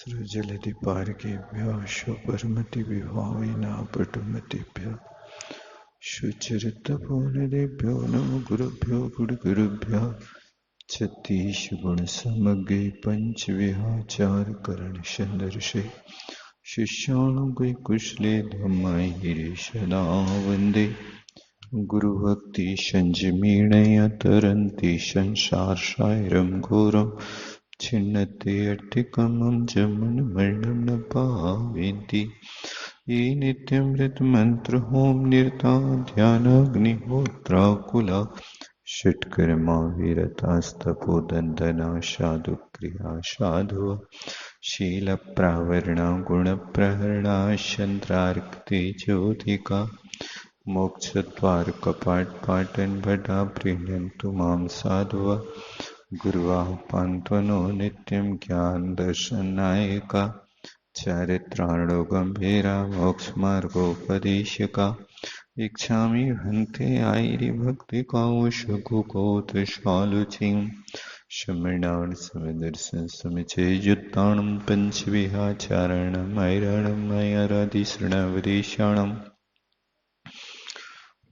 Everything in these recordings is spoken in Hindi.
सृजलधिपारकेभ्यः स्वपरमतिविभाविनापटुमतिभ्यः सुचरितपूर्णदेभ्यो नमो गुरुभ्यो गुरुगुरुभ्यः छत्तीसगुणसमग्रे पञ्चविहाचारकरणसन्दर्शे शिष्याणुगैकुशले धम्मैहिरे सदा वन्दे गुरुभक्तिसञ्जमीणया तरन्ति संसारसागरं घोरं छिन्नते अर्तिकमं जमनमरणं न पावयन्ति ये नित्यमृतमन्त्रहों निरता ध्यानाग्निहोत्राकुला षट्कर्मा विरतास्तपोदन्दना साधुक्रिया साधुः शीलप्रावरणा गुणप्रहरणा चन्द्रार्कतेजोधिका मोक्षद्वार कपाट पाटन भटा प्रीणन्तु मां साधुः गुरुवाः पान्त्वनो नित्यं ज्ञान दर्शनायका चारित्राणो गम्भीरा मोक्षमार्गोपदेशका इच्छामि भन्ते आयिर्भक्तिकामशकुकोत्रशालुचिं शमणान् समदर्शन समुच्चययुक्तानं पञ्चविहाचारणम् ऐरणम् ऐरादिशृणवदेशाणम्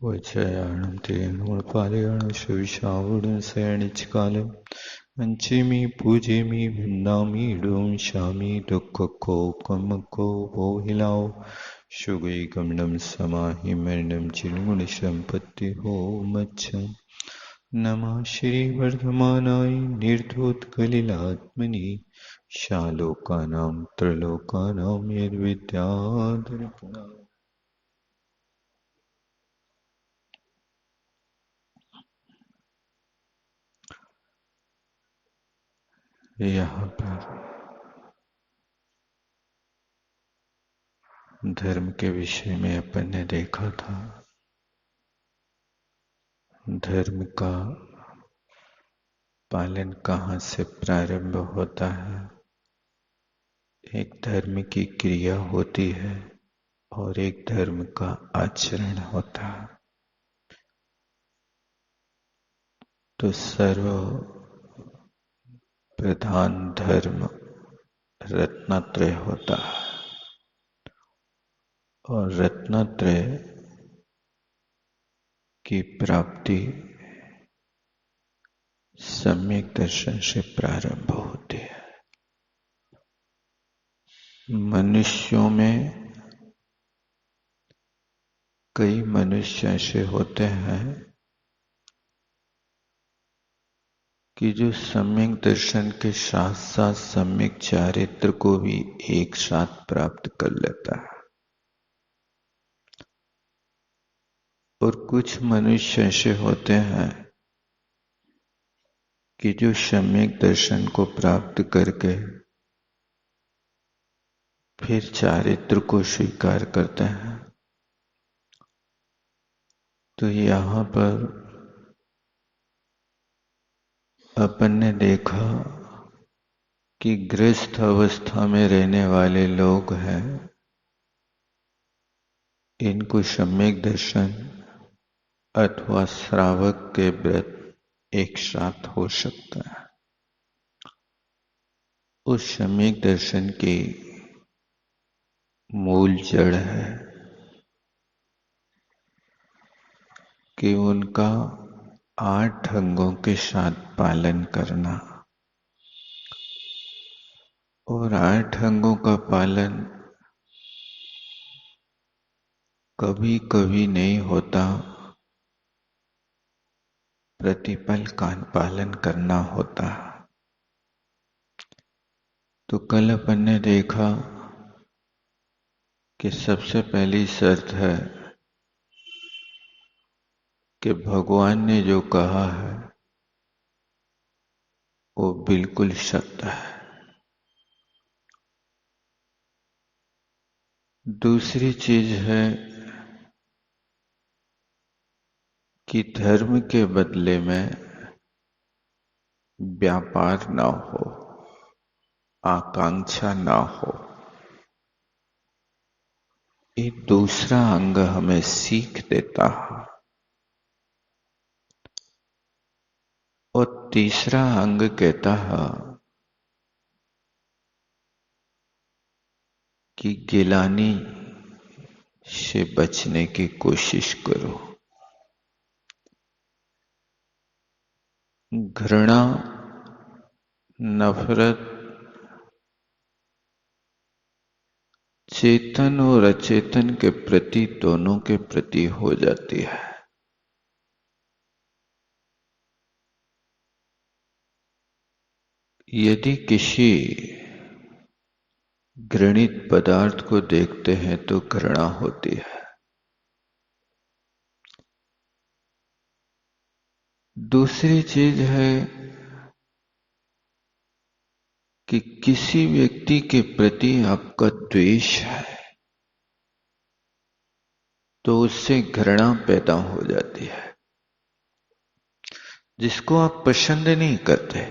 वज्रयाणं तेनोपालयाणं शविशावुडं शयनिचकालं वञ्चिमि पूजिमि वन्दामि डोंशामि दुःखको वोहिलाओ शुगैगमनं समाहि मरणं चिन्मुनिसम्पत्तिहो मच्छम् नमः श्रीवर्धमानाय निर्धूतकलिलात्मनि शालोकानां त्रलोकानां यद्विद्याधरपणाय यहाँ पर धर्म के विषय में अपन ने देखा था। धर्म का पालन कहाँ से प्रारंभ होता है। एक धर्म की क्रिया होती है और एक धर्म का आचरण होता है। तो सर्व प्रधान धर्म रत्नत्रय होता है और रत्नत्रय की प्राप्ति सम्यक दर्शन से प्रारंभ होती है। मनुष्यों में कई मनुष्य ऐसे होते हैं कि जो सम्यक दर्शन के साथ साथ सम्यक चारित्र को भी एक साथ प्राप्त कर लेता है और कुछ मनुष्य ऐसे होते हैं कि जो सम्यक दर्शन को प्राप्त करके फिर चारित्र को स्वीकार करते हैं। तो यहाँ पर अपन ने देखा कि गृहस्थ अवस्था में रहने वाले लोग हैं, इनको सम्यक दर्शन अथवा श्रावक के व्रत एक साथ हो सकता है। उस सम्यक दर्शन की मूल जड़ है कि उनका 8 अंगों के साथ पालन करना, और 8 अंगों का पालन कभी कभी नहीं होता, प्रतिपल का पालन करना होता। तो कल अपन ने देखा कि सबसे पहली शर्त है कि भगवान ने जो कहा है वो बिल्कुल सत्य है। दूसरी चीज है कि धर्म के बदले में व्यापार ना हो, आकांक्षा ना हो। ये दूसरा अंग हमें सीख देता है। और तीसरा अंग कहता है कि गिलानी से बचने की कोशिश करो। घृणा, नफरत चेतन और अचेतन के प्रति, दोनों के प्रति हो जाती है। यदि किसी घृणित पदार्थ को देखते हैं तो घृणा होती है। दूसरी चीज है कि किसी व्यक्ति के प्रति आपका द्वेष है तो उससे घृणा पैदा हो जाती है। जिसको आप पसंद नहीं करते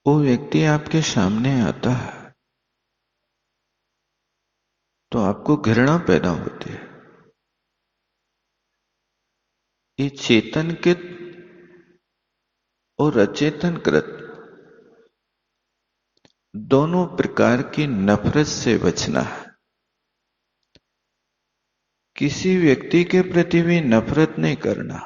वो व्यक्ति आपके सामने आता है तो आपको घृणा पैदा होती है। ये चेतन कृत और अचेतन कृत दोनों प्रकार की नफरत से बचना है। किसी व्यक्ति के प्रति भी नफरत नहीं करना।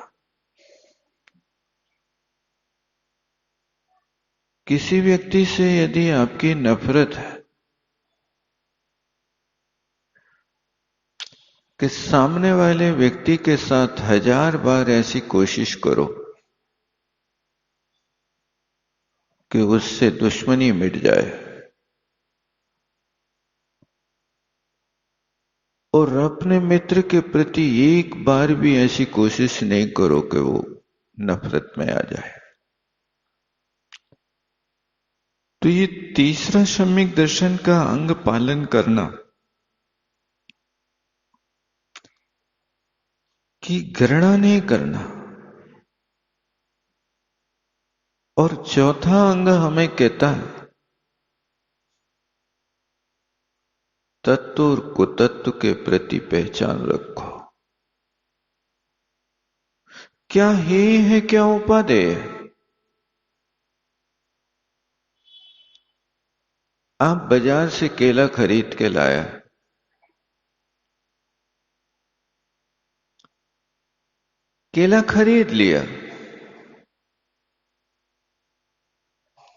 किसी व्यक्ति से यदि आपकी नफरत है कि सामने वाले व्यक्ति के साथ 1000 बार ऐसी कोशिश करो कि उससे दुश्मनी मिट जाए और अपने मित्र के प्रति एक बार भी ऐसी कोशिश नहीं करो कि वो नफरत में आ जाए। तो ये तीसरा सम्यक दर्शन का अंग पालन करना कि घृणा नहीं करना। और चौथा अंग हमें कहता है तत्व और कुतत्व के प्रति पहचान रखो। क्या है क्या उपादेय है। आप बाजार से केला खरीद के लाया, केला खरीद लिया,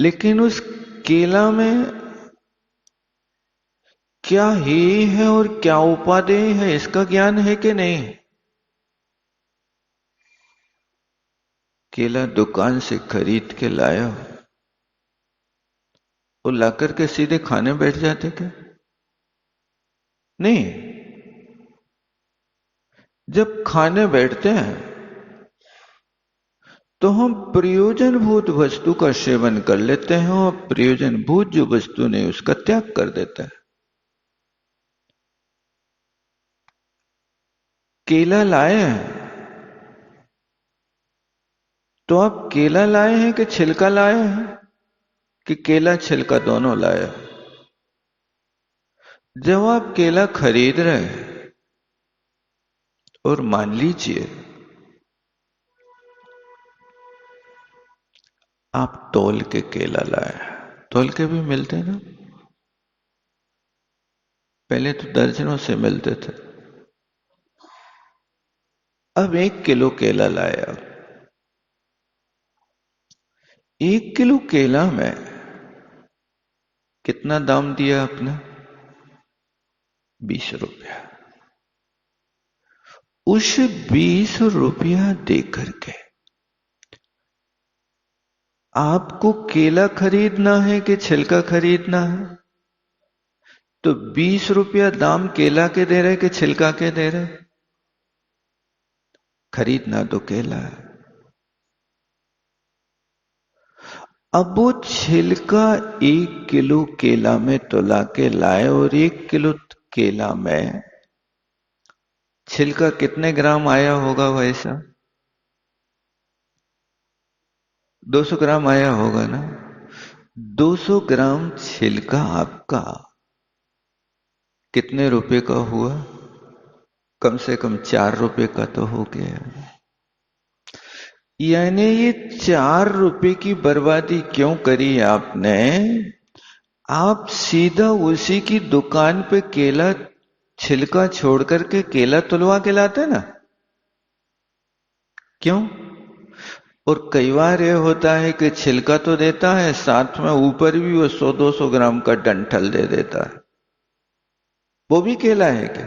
लेकिन उस केला में क्या है और क्या उपादेय है इसका ज्ञान है कि नहीं। केला दुकान से खरीद के लाया, वो लाकर के सीधे खाने बैठ जाते क्या? नहीं। जब खाने बैठते हैं तो हम प्रयोजनभूत वस्तु का सेवन कर लेते हैं और प्रयोजनभूत जो वस्तु नहीं उसका त्याग कर देते हैं। केला लाए हैं तो आप केला लाए हैं कि छिलका लाए हैं कि केला छिलका दोनों लाए। जब आप केला खरीद रहे हैं और मान लीजिए आप तौल के केला लाए, तौल के भी मिलते हैं ना, पहले तो दर्जनों से मिलते थे। अब 1 किलो केला लाया, 1 किलो केला में कितना दाम दिया आपने? 20 रुपया। उस 20 रुपया देकर के आपको केला खरीदना है कि छिलका खरीदना है? तो 20 रुपया दाम केला के दे रहे कि छिलका के दे रहे? खरीदना तो केला है। अब वो छिलका 1 किलो केला में तोला के लाए और 1 किलो केला में छिलका कितने ग्राम आया होगा? वैसा 200 ग्राम आया होगा ना। 200 ग्राम छिलका आपका कितने रुपए का हुआ? कम से कम 4 रुपए का तो हो गया। यानी ये 4 रुपए की बर्बादी क्यों करी आपने? आप सीधा उसी की दुकान पे केला छिलका छोड़ करके केला तुलवा के लाते ना। क्यों? और कई बार ये होता है कि छिलका तो देता है, साथ में ऊपर भी वो 100-200 ग्राम का डंठल दे देता है। वो भी केला है क्या?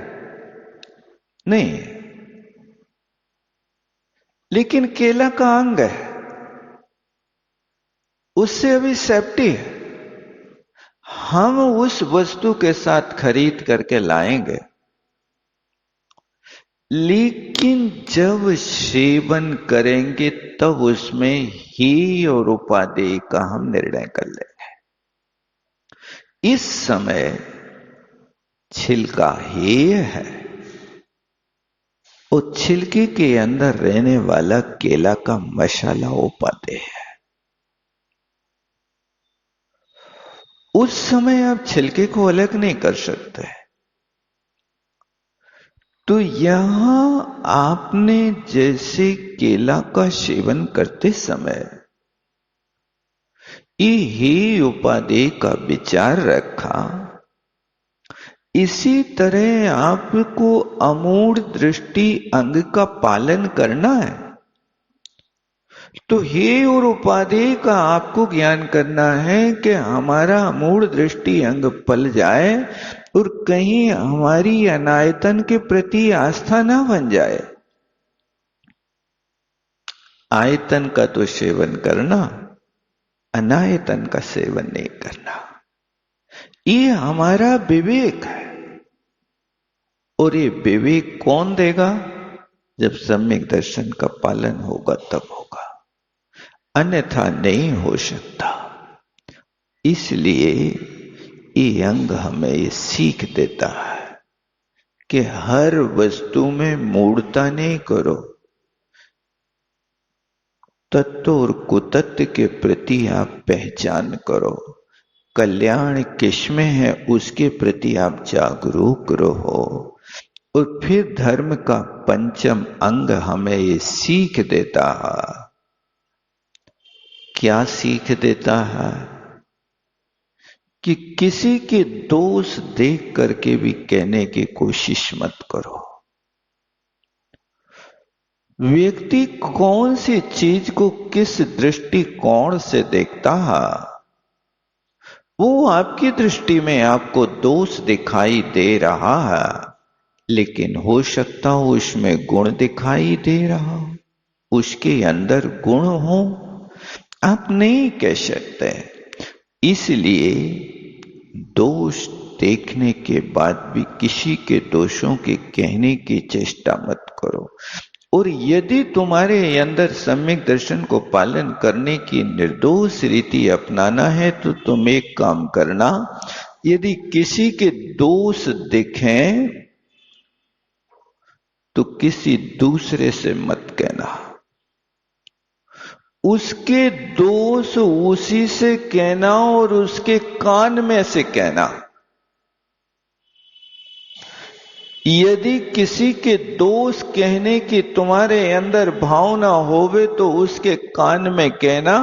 नहीं, लेकिन केला का अंग है, उससे अभी सेफ्टी है। हम उस वस्तु के साथ खरीद करके लाएंगे, लेकिन जब सेवन करेंगे तब उसमें ही और उपादेय का हम निर्णय कर लेंगे। इस समय छिलका हेय है, और छिलके के अंदर रहने वाला केला का मसाला उपादेय है। उस समय आप छिलके को अलग नहीं कर सकते। तो यहां आपने जैसे केला का सेवन करते समय ये ही उपादेय का विचार रखा, इसी तरह आपको अमूढ़ दृष्टि अंग का पालन करना है। तो हे और उपादेय का आपको ज्ञान करना है कि हमारा अमूढ़ दृष्टि अंग पल जाए और कहीं हमारी अनायतन के प्रति आस्था ना बन जाए। आयतन का तो सेवन करना, अनायतन का सेवन नहीं करना, ये हमारा विवेक है। और ये विवेक कौन देगा? जब सम्यक दर्शन का पालन होगा तब होगा, अन्यथा नहीं हो सकता। इसलिए ये अंग हमें ये सीख देता है कि हर वस्तु में मूढ़ता नहीं करो, तत्व और कुतत्व के प्रति आप पहचान करो। कल्याण किसमें है उसके प्रति आप जागरूक रहो। और फिर धर्म का पंचम अंग हमें ये सीख देता है। क्या सीख देता है? कि किसी के दोष देख करके भी कहने की कोशिश मत करो। व्यक्ति कौन सी चीज को किस दृष्टिकोण से देखता है, वो आपकी दृष्टि में आपको दोष दिखाई दे रहा है, लेकिन हो सकता हो उसमें गुण दिखाई दे रहा हो, उसके अंदर गुण हो, आप नहीं कह सकते। इसलिए दोष देखने के बाद भी किसी के दोषों के कहने की चेष्टा मत करो। और यदि तुम्हारे अंदर सम्यक दर्शन को पालन करने की निर्दोष रीति अपनाना है तो तुम एक काम करना, यदि किसी के दोष दिखें तो किसी दूसरे से मत कहना, उसके दोष उसी से कहना और उसके कान में से कहना। यदि किसी के दोष कहने की तुम्हारे अंदर भावना होवे तो उसके कान में कहना,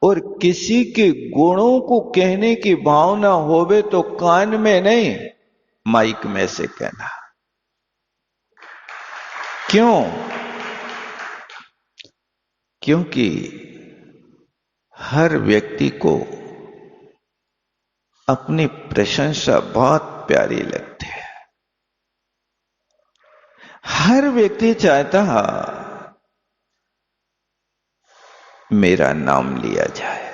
और किसी के गुणों को कहने की भावना होवे तो कान में नहीं, माइक में से कहना। क्यों? क्योंकि हर व्यक्ति को अपनी प्रशंसा बहुत प्यारी लगती है। हर व्यक्ति चाहता है मेरा नाम लिया जाए।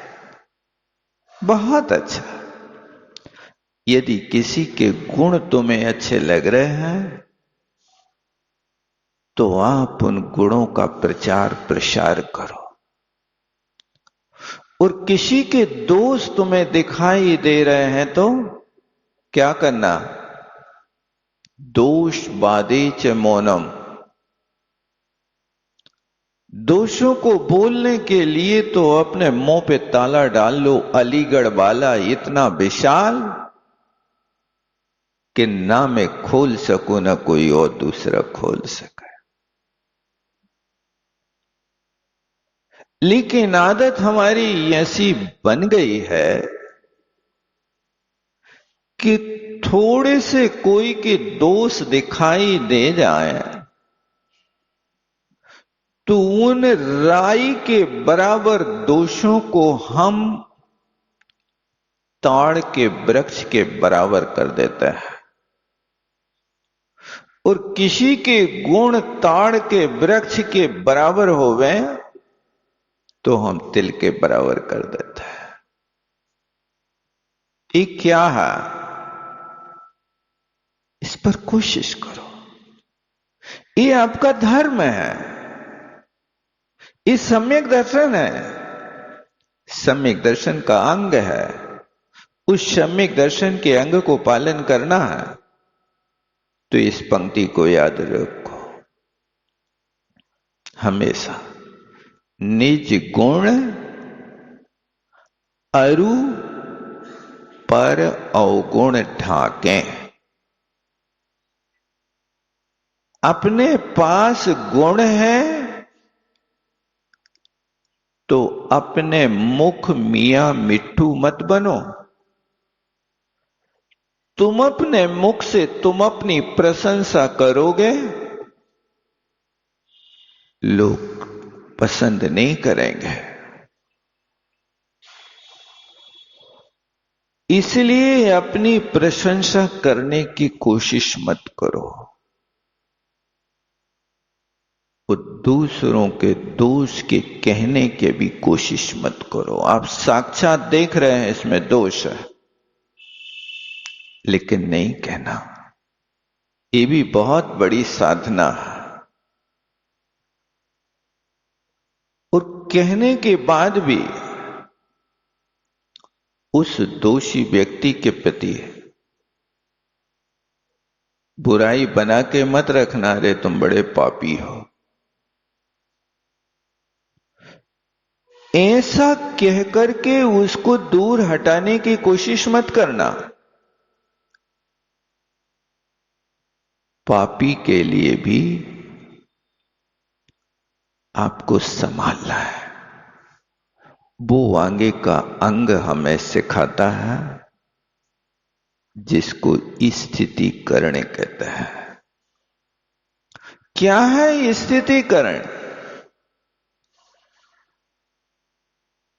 बहुत अच्छा। यदि किसी के गुण तुम्हें अच्छे लग रहे हैं तो आप उन गुणों का प्रचार प्रसार करो। और किसी के दोष तुम्हें दिखाई दे रहे हैं तो क्या करना? दोष बादे च मौनम। दोषों को बोलने के लिए तो अपने मुंह पे ताला डाल लो, अलीगढ़ वाला इतना विशाल कि ना मैं खोल सकूं ना कोई और दूसरा खोल सके। लेकिन आदत हमारी ऐसी बन गई है कि थोड़े से कोई के दोष दिखाई दे जाए तो उन राई के बराबर दोषों को हम ताड़ के वृक्ष के बराबर कर देते हैं, और किसी के गुण ताड़ के वृक्ष के बराबर हो गए तो हम तिल के बराबर कर देते हैं। ये क्या है? इस पर कोशिश करो। ये आपका धर्म है, ये सम्यक दर्शन है, सम्यक दर्शन का अंग है। उस सम्यक दर्शन के अंग को पालन करना है तो इस पंक्ति को याद रखो हमेशा। निज गुण अरु पर अवगुण ढाके। अपने पास गुण है तो अपने मुख मियां मिट्ठू मत बनो। तुम अपने मुख से तुम अपनी प्रशंसा करोगे, लोग पसंद नहीं करेंगे। इसलिए अपनी प्रशंसा करने की कोशिश मत करो, वो दूसरों के दोष के कहने के भी कोशिश मत करो। आप साक्षात देख रहे हैं इसमें दोष है, लेकिन नहीं कहना। ये भी बहुत बड़ी साधना है। और कहने के बाद भी उस दोषी व्यक्ति के प्रति बुराई बना के मत रखना, रे तुम बड़े पापी हो। ऐसा कह करके उसको दूर हटाने की कोशिश मत करना। पापी के लिए भी आपको संभालना है। वो आगे का अंग हमें सिखाता है जिसको स्थितिकरण कहते हैं। क्या है स्थितिकरण?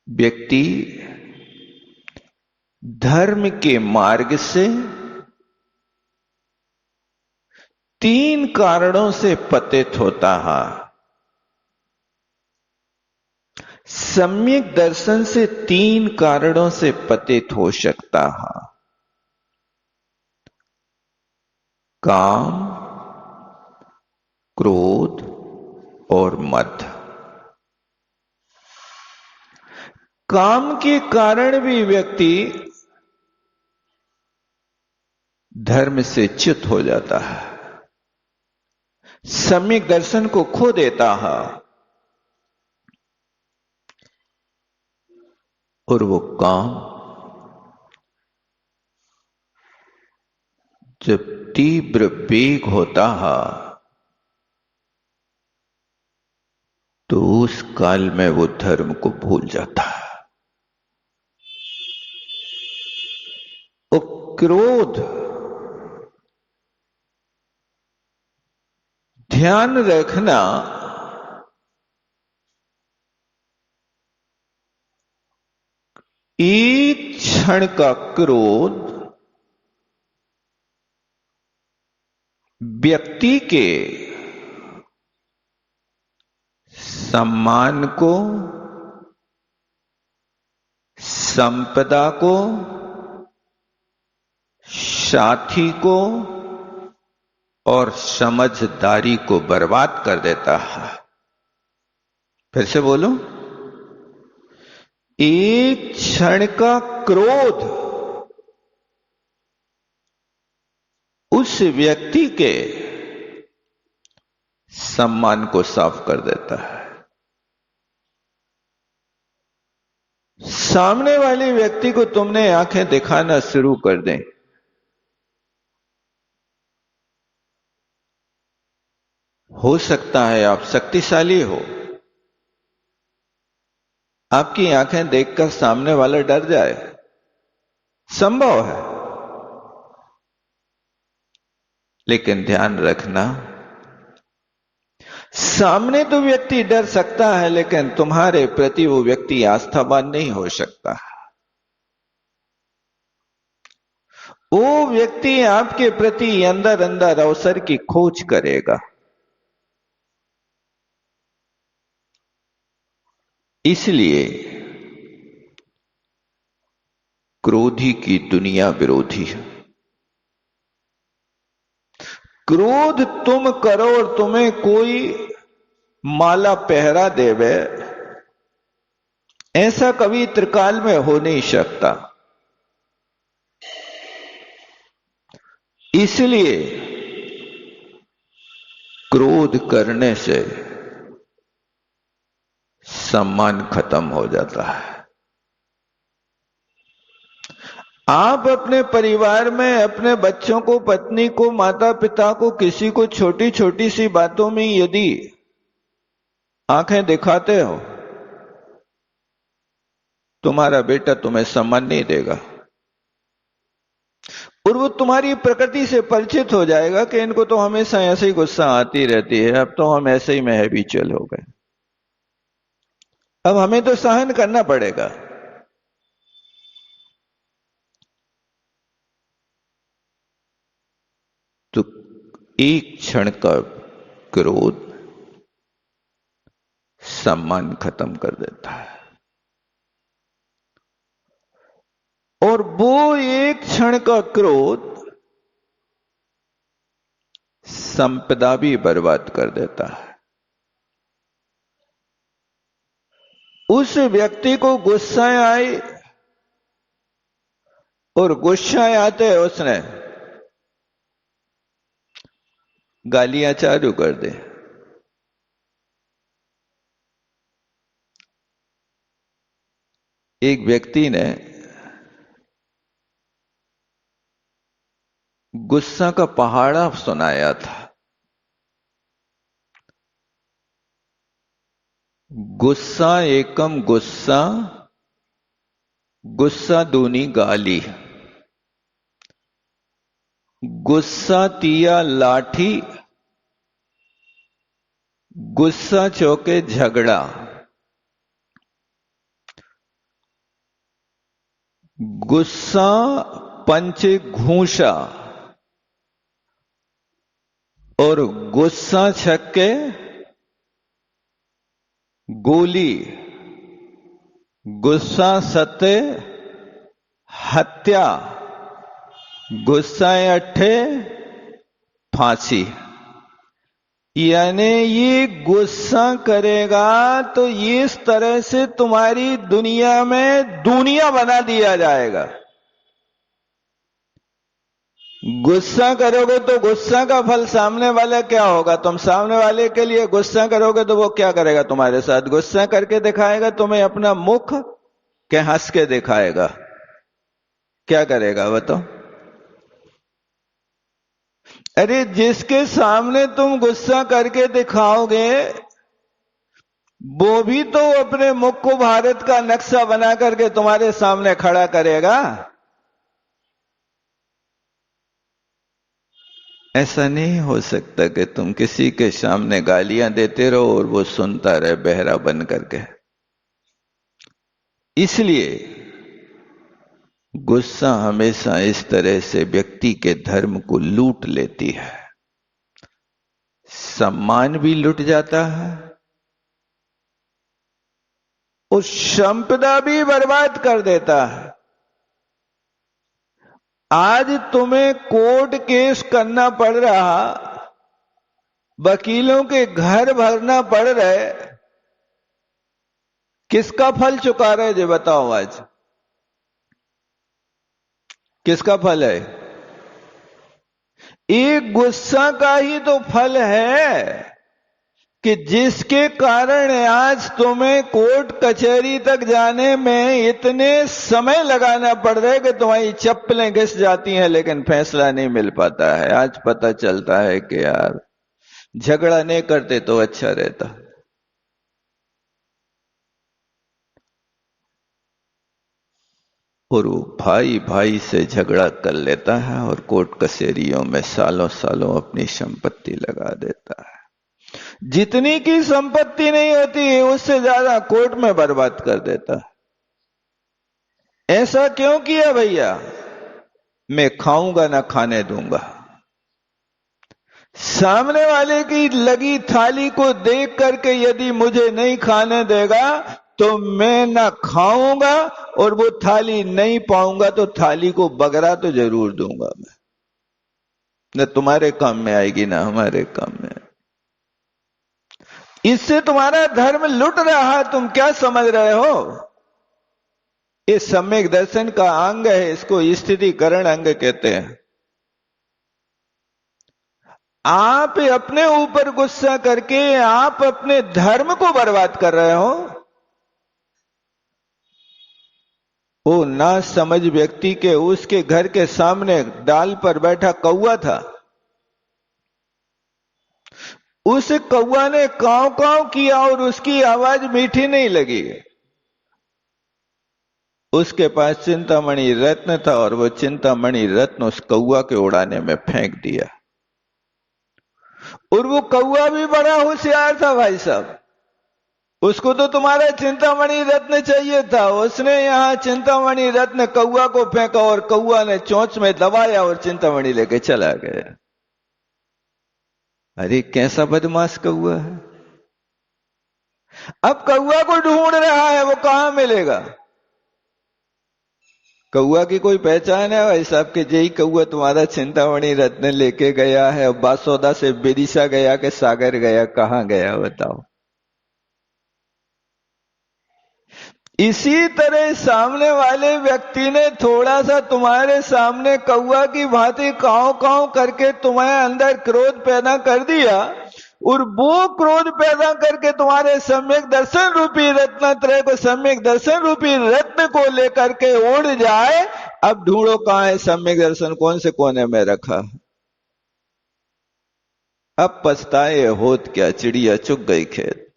व्यक्ति धर्म के मार्ग से 3 कारणों से पतित होता है। सम्यक दर्शन से 3 कारणों से पतित हो सकता है। काम, क्रोध और मद। काम के कारण भी व्यक्ति धर्म से च्युत हो जाता है, सम्यक दर्शन को खो देता है, और वो काम जब तीव्र वेग होता है तो उस काल में वो धर्म को भूल जाता है। और क्रोध, ध्यान रखना, एक क्षण का क्रोध व्यक्ति के सम्मान को, संपदा को, साथी को और समझदारी को बर्बाद कर देता है। फिर से बोलो, एक क्षण का क्रोध उस व्यक्ति के सम्मान को साफ कर देता है। सामने वाले व्यक्ति को तुमने आंखें दिखाना शुरू कर दें, हो सकता है आप शक्तिशाली हो, आपकी आंखें देखकर सामने वाला डर जाए, संभव है। लेकिन ध्यान रखना, सामने तो व्यक्ति डर सकता है, लेकिन तुम्हारे प्रति वो व्यक्ति आस्थावान नहीं हो सकता। वो व्यक्ति आपके प्रति अंदर अंदर अवसर की खोज करेगा। इसलिए क्रोधी की दुनिया विरोधी है। क्रोध तुम करो और तुम्हें कोई माला पहरा देवे, ऐसा कभी त्रिकाल में हो नहीं सकता। इसलिए क्रोध करने से सम्मान खत्म हो जाता है। आप अपने परिवार में अपने बच्चों को, पत्नी को, माता पिता को, किसी को छोटी छोटी सी बातों में यदि आंखें दिखाते हो, तुम्हारा बेटा तुम्हें सम्मान नहीं देगा और वो तुम्हारी प्रकृति से परिचित हो जाएगा कि इनको तो हमेशा ऐसे ही गुस्सा आती रहती है, अब तो हम ऐसे ही में हैबिचुअल हो गए, अब हमें तो सहन करना पड़ेगा। तो एक क्षण का क्रोध सम्मान खत्म कर देता है, और वो एक क्षण का क्रोध संपदा भी बर्बाद कर देता है। उस व्यक्ति को गुस्सा आई और गुस्सा आते उसने गालियां चालू कर दे। एक व्यक्ति ने गुस्सा का पहाड़ा सुनाया था। गुस्सा एकम गुस्सा, गुस्सा दूनी गाली, गुस्सा तिया लाठी, गुस्सा चौके झगड़ा, गुस्सा पंचे घूंसा और गुस्सा छक्के गोली, गुस्सा सत्य हत्या, गुस्सा अट्ठे फांसी। यानी ये गुस्सा करेगा तो इस तरह से तुम्हारी दुनिया में दुनिया बना दिया जाएगा। गुस्सा करोगे तो गुस्सा का फल सामने वाला क्या होगा? तुम सामने वाले के लिए गुस्सा करोगे तो वो क्या करेगा तुम्हारे साथ? गुस्सा करके दिखाएगा तुम्हें अपना मुख के हंस के दिखाएगा। क्या करेगा बताओ? अरे जिसके सामने तुम गुस्सा करके दिखाओगे वो भी तो अपने मुख को भारत का नक्शा बना करके तुम्हारे सामने खड़ा करेगा। ऐसा नहीं हो सकता कि तुम किसी के सामने गालियां देते रहो और वो सुनता रहे बहरा बन करके। इसलिए गुस्सा हमेशा इस तरह से व्यक्ति के धर्म को लूट लेती है, सम्मान भी लुट जाता है और संपदा भी बर्बाद कर देता है। आज तुम्हें कोर्ट केस करना पड़ रहा, वकीलों के घर भरना पड़ रहे, किसका फल चुका रहे जी बताओ? आज किसका फल है? एक गुस्सा का ही तो फल है कि जिसके कारण आज तुम्हें कोर्ट कचहरी तक जाने में इतने समय लगाना पड़ रहा है कि तुम्हारी चप्पलें घिस जाती हैं, लेकिन फैसला नहीं मिल पाता है। आज पता चलता है कि यार झगड़ा नहीं करते तो अच्छा रहता। और वो भाई भाई से झगड़ा कर लेता है और कोर्ट कचहरियों में सालों सालों अपनी संपत्ति लगा देता है। जितनी की संपत्ति नहीं होती उससे ज्यादा कोर्ट में बर्बाद कर देता है। ऐसा क्यों किया भैया? मैं खाऊंगा ना खाने दूंगा। सामने वाले की लगी थाली को देख करके यदि मुझे नहीं खाने देगा तो मैं ना खाऊंगा, और वो थाली नहीं पाऊंगा तो थाली को बगरा तो जरूर दूंगा मैं। न तुम्हारे काम में आएगी ना हमारे काम में। इससे तुम्हारा धर्म लुट रहा है। तुम क्या समझ रहे हो? ये सम्यक दर्शन का अंग है, इसको स्थितिकरण अंग कहते हैं। आप अपने ऊपर गुस्सा करके आप अपने धर्म को बर्बाद कर रहे हो। वो ना समझ व्यक्ति के उसके घर के सामने डाल पर बैठा कौवा था। उस कौवा ने कांव कांव किया और उसकी आवाज मीठी नहीं लगी। उसके पास चिंतामणि रत्न था और वो चिंतामणि रत्न उस कौवा के उड़ाने में फेंक दिया। और वो कौवा भी बड़ा होशियार था भाई साहब। उसको तो तुम्हारा चिंतामणि रत्न चाहिए था। उसने यहां चिंतामणि रत्न कौवा को फेंका और कौवा ने चोंच में दबाया और चिंतामणि लेके चला गया। अरे कैसा बदमाश कौवा है। अब कौवा को ढूंढ रहा है, वो कहां मिलेगा? कौवा की कोई पहचान है भाई साहब के यही कौवा तुम्हारा चिंतामणि रत्न लेके गया है? बासोदा से विदिशा गया कि सागर गया, कहां गया बताओ? इसी तरह सामने वाले व्यक्ति ने थोड़ा सा तुम्हारे सामने कौवा की भांति कांव कांव करके तुम्हारे अंदर क्रोध पैदा कर दिया, और वो क्रोध पैदा करके तुम्हारे सम्यक दर्शन रूपी रत्नत्रय को, सम्यक दर्शन रूपी रत्न को लेकर के उड़ जाए। अब ढूंढो कहां है सम्यक दर्शन, कौन से कोने में रखा। अब पछताए होत क्या, चिड़िया चुग गई खेत।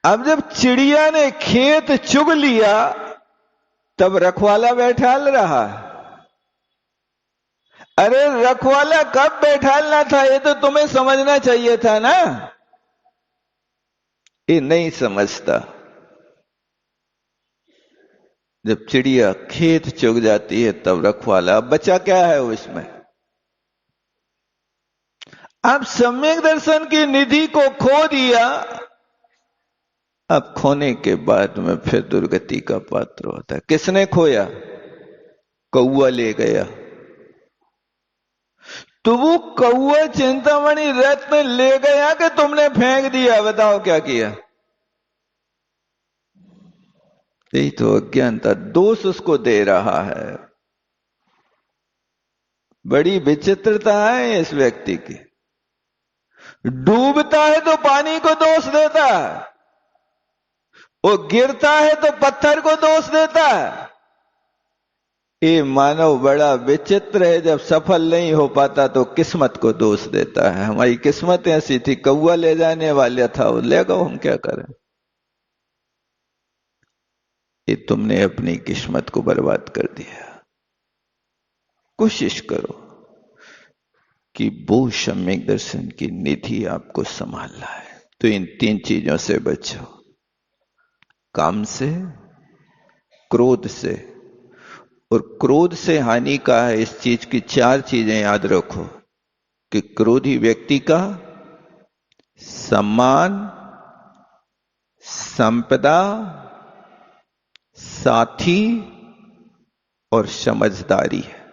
अब जब चिड़िया ने खेत चुग लिया तब रखवाला बैठाल रहा। अरे रखवाला कब बैठालना था, ये तो तुम्हें समझना चाहिए था ना। ये नहीं समझता। जब चिड़िया खेत चुग जाती है तब रखवाला, अब बचा क्या है उसमें? अब सम्यक दर्शन की निधि को खो दिया। अब खोने के बाद में फिर दुर्गति का पात्र होता है। किसने खोया? कौवा ले गया। तो वो कौवा चिंतामणि रत्न ले गया कि तुमने फेंक दिया? बताओ क्या किया? यही तो अज्ञानता, दोष उसको दे रहा है। बड़ी विचित्रता है इस व्यक्ति की। डूबता है तो पानी को दोष देता है, वो गिरता है तो पत्थर को दोष देता है। ये मानव बड़ा विचित्र है। जब सफल नहीं हो पाता तो किस्मत को दोष देता है। हमारी किस्मत ऐसी थी, कौवा ले जाने वाला था, वो ले गो, हम क्या करें। ये तुमने अपनी किस्मत को बर्बाद कर दिया। कोशिश करो कि वो सम्यक दर्शन की निधि आपको संभालना है तो इन 3 चीजों से बचो। काम से, क्रोध से, और क्रोध से हानि का है इस चीज की 4 चीजें याद रखो कि क्रोधी व्यक्ति का सम्मान, संपदा, साथी और समझदारी है।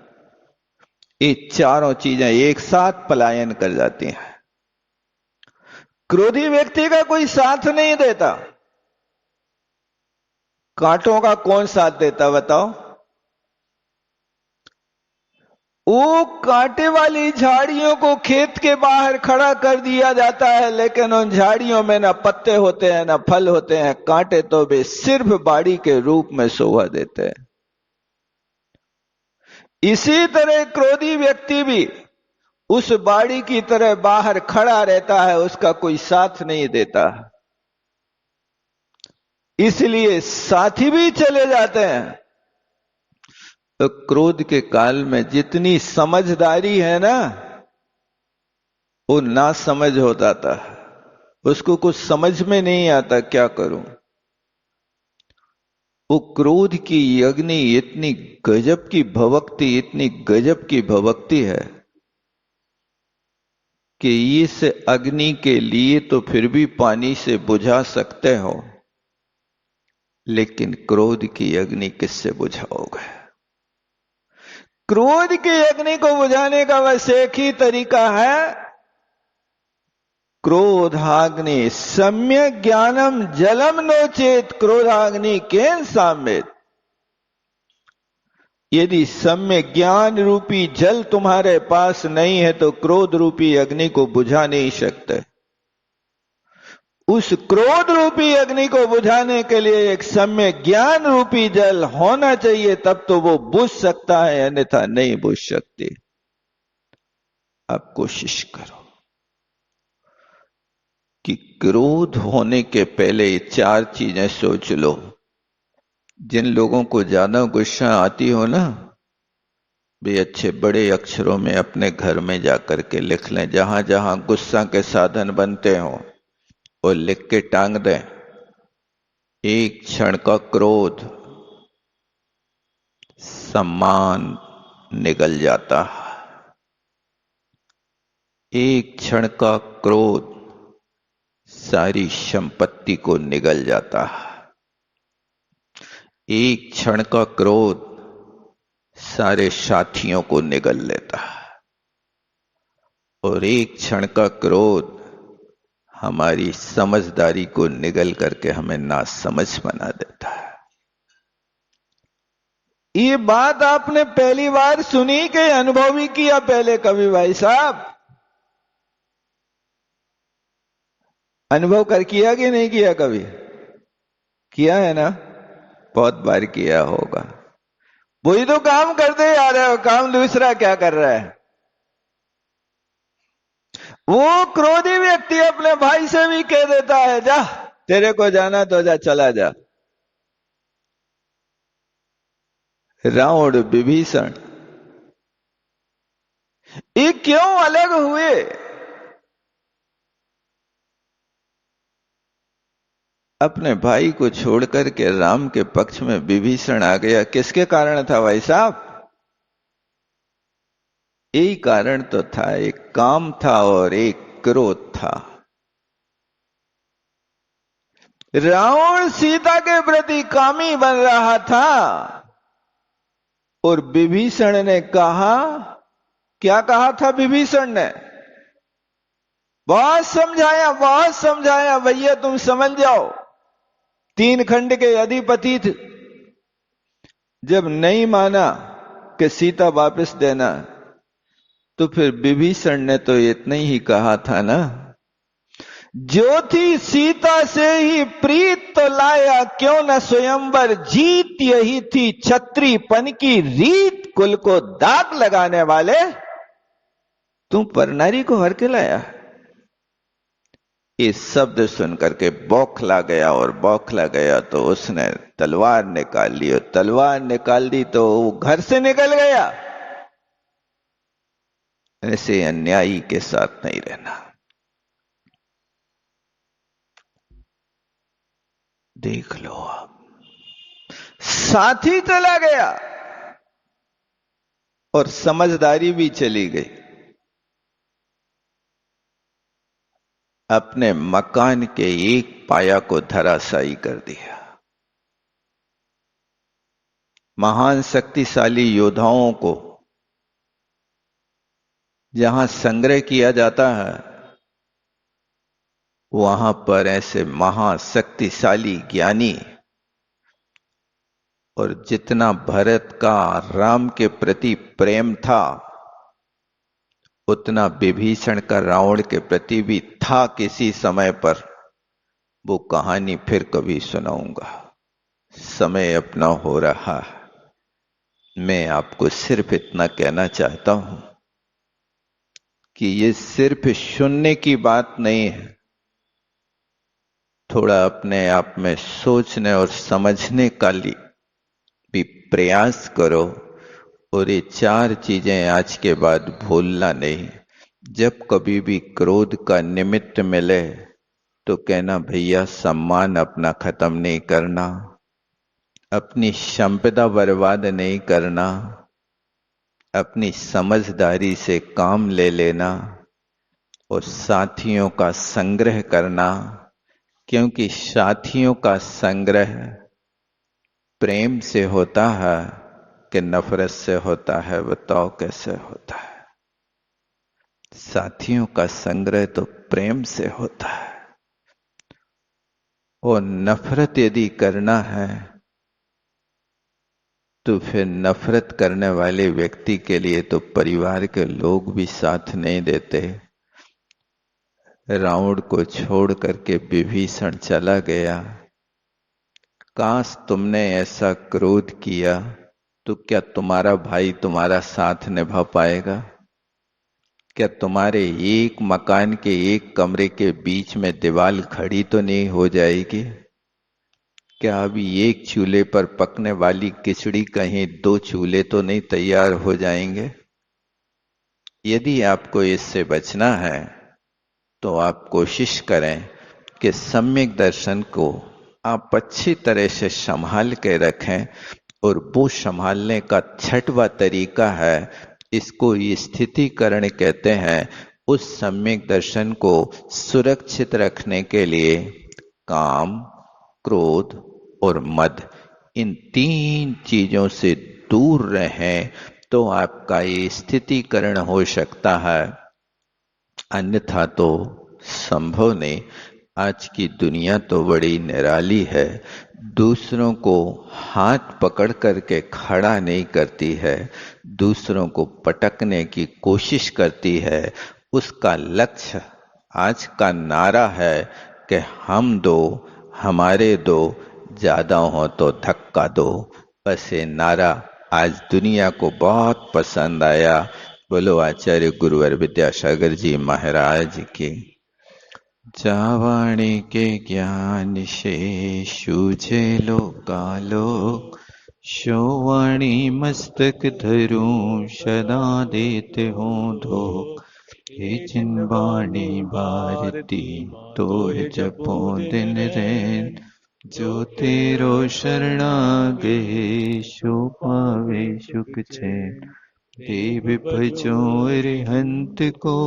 ये चारों चीजें एक साथ पलायन कर जाती हैं। क्रोधी व्यक्ति का कोई साथ नहीं देता। कांटों का कौन साथ देता बताओ? वो कांटे वाली झाड़ियों को खेत के बाहर खड़ा कर दिया जाता है, लेकिन उन झाड़ियों में ना पत्ते होते हैं ना फल होते हैं। कांटे तो वे सिर्फ बाड़ी के रूप में शोभा देते हैं। इसी तरह क्रोधी व्यक्ति भी उस बाड़ी की तरह बाहर खड़ा रहता है, उसका कोई साथ नहीं देता। इसलिए साथी भी चले जाते हैं तो क्रोध के काल में जितनी समझदारी है ना, वो ना समझ हो जाता है। उसको कुछ समझ में नहीं आता क्या करूं। वो क्रोध की अग्नि इतनी गजब की भभकती, इतनी गजब की भभकती है कि इस अग्नि के लिए तो फिर भी पानी से बुझा सकते हो, लेकिन क्रोध की अग्नि किससे बुझाओगे? क्रोध की अग्नि को बुझाने का बस एक ही तरीका है, क्रोधाग्नि सम्यक ज्ञानम जलम नोचेत क्रोधाग्नि केन साम्येत। यदि सम्यक ज्ञान रूपी जल तुम्हारे पास नहीं है तो क्रोध रूपी अग्नि को बुझा नहीं सकते। उस क्रोध रूपी अग्नि को बुझाने के लिए एक सम्यक ज्ञान रूपी जल होना चाहिए, तब तो वो बुझ सकता है, अन्यथा नहीं बुझ सकती। आप कोशिश करो कि क्रोध होने के पहले ये 4 चीजें सोच लो। जिन लोगों को ज्यादा गुस्सा आती हो ना, भी अच्छे बड़े अक्षरों में अपने घर में जाकर के लिख लें, जहां जहां गुस्सा के साधन बनते हो वो लिख के टांग दें। एक क्षण का क्रोध, सम्मान निगल जाता है। एक क्षण का क्रोध सारी संपत्ति को निगल जाता है। एक क्षण का क्रोध सारे साथियों को निगल लेता है। और एक क्षण का क्रोध हमारी समझदारी को निगल करके हमें नासमझ बना देता है। ये बात आपने पहली बार सुनी कि अनुभव ही किया पहले कभी भाई साहब? अनुभव कर किया कि नहीं किया? कभी किया है ना? बहुत बार किया होगा। वही तो काम करते आ रहे हो, काम दूसरा क्या कर रहा है? वो क्रोधी व्यक्ति अपने भाई से भी कह देता है, जा तेरे को जाना तो जा, चला जा। रावण विभीषण ये क्यों अलग हुए? अपने भाई को छोड़कर के राम के पक्ष में विभीषण आ गया, किसके कारण था भाई साहब? यही कारण तो था, एक काम था और एक क्रोध था। रावण सीता के प्रति कामी बन रहा था और विभीषण ने कहा, क्या कहा था विभीषण ने? बहुत समझाया, भैया तुम समझ जाओ, 3 खंड के अधिपति थे। जब नहीं माना कि सीता वापस देना, तो फिर विभीषण ने तो इतना ही कहा था ना, जो थी सीता से ही प्रीत तो लाया, क्यों न स्वयंवर जीत, यही थी क्षत्रियपन की रीत, कुल को दाग लगाने वाले तुम परनारी को हर के लाया। ये शब्द सुनकर के बौखला गया, और बौखला गया तो उसने तलवार निकाल ली, और तलवार निकाल दी तो वो घर से निकल गया। ऐसे अन्यायी के साथ नहीं रहना। देख लो, आप साथी चला गया और समझदारी भी चली गई। अपने मकान के एक पाया को धराशायी कर दिया। महान शक्तिशाली योद्धाओं को जहां संग्रह किया जाता है, वहां पर ऐसे महाशक्तिशाली ज्ञानी, और जितना भरत का राम के प्रति प्रेम था, उतना विभीषण का रावण के प्रति भी था किसी समय पर। वो कहानी फिर कभी सुनाऊंगा। समय अपना हो रहा है। मैं आपको सिर्फ इतना कहना चाहता हूं कि ये सिर्फ सुनने की बात नहीं है। थोड़ा अपने आप में सोचने और समझने का भी प्रयास करो और ये चार चीजें आज के बाद भूलना नहीं। जब कभी भी क्रोध का निमित्त मिले तो कहना भैया सम्मान अपना खत्म नहीं करना, अपनी संपदा बर्बाद नहीं करना, अपनी समझदारी से काम ले लेना और साथियों का संग्रह करना, क्योंकि साथियों का संग्रह प्रेम से होता है कि नफरत से होता है, बताओ कैसे होता है? साथियों का संग्रह तो प्रेम से होता है। और नफरत यदि करना है तो फिर नफरत करने वाले व्यक्ति के लिए तो परिवार के लोग भी साथ नहीं देते। रावण को छोड़ करके विभीषण चला गया। काश तुमने ऐसा क्रोध किया तो क्या तुम्हारा भाई तुम्हारा साथ निभा पाएगा? क्या तुम्हारे एक मकान के एक कमरे के बीच में दीवार खड़ी तो नहीं हो जाएगी? क्या अभी एक चूल्हे पर पकने वाली खिचड़ी कहीं दो चूल्हे तो नहीं तैयार हो जाएंगे? यदि आपको इससे बचना है तो आप कोशिश करें कि सम्यक दर्शन को आप अच्छी तरह से संभाल के रखें। और वो संभालने का छठवां तरीका है, इसको स्थितिकरण कहते हैं। उस सम्यक दर्शन को सुरक्षित रखने के लिए काम, क्रोध और मद, इन तीन चीजों से दूर रहें तो आपका ये स्थितिकरण हो सकता है, अन्यथा तो संभव नहीं। आज की दुनिया तो बड़ी निराली है, दूसरों को हाथ पकड़ करके खड़ा नहीं करती है, दूसरों को पटकने की कोशिश करती है। उसका लक्ष्य आज का नारा है कि हम दो, हमारे दो, ज्यादा हो तो धक्का दो। बस ये नारा आज दुनिया को बहुत पसंद आया। बोलो आचार्य गुरुवर विद्यासागर जी महाराज की। जावाणी के ज्ञान से सूझे लोकालोक, शोवाणी मस्तक धरूं सदा देते हो धोख। हे जिन वाणी भारती तो जपो दिन रैन, जो तेरो शरणागे सो पावे सुख चैन। देव भजो अरिहंत को,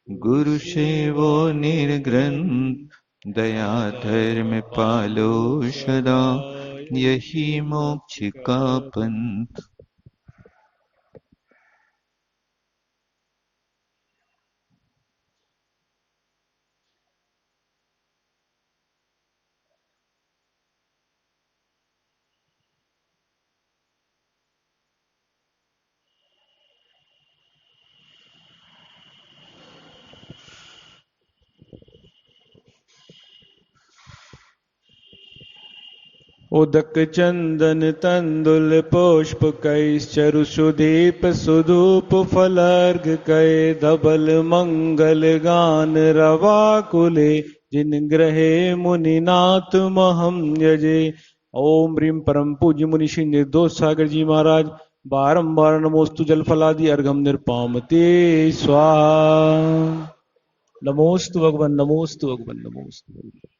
गुरु सेवो निर्ग्रंथ। दया धर्म पालो सदा, यही मोक्ष का पंथ। उदक चंदन तंदुल पुष्प कैश्चरु सुदीप सुधूप फलर्घ कै, धबल मंगल गान रवा कुले, जिन ग्रहे मुनिनाथ महम यजे। ओम ह्रीम परम पूज्य मुनि श्री निर्दोष सागर जी महाराज बारंबार नमोस्तु जल फलादि अर्घम निर्पामते स्वाहा। नमोस्तु भगवान, नमोस्तु भगवान, नमोस्तु भगवान।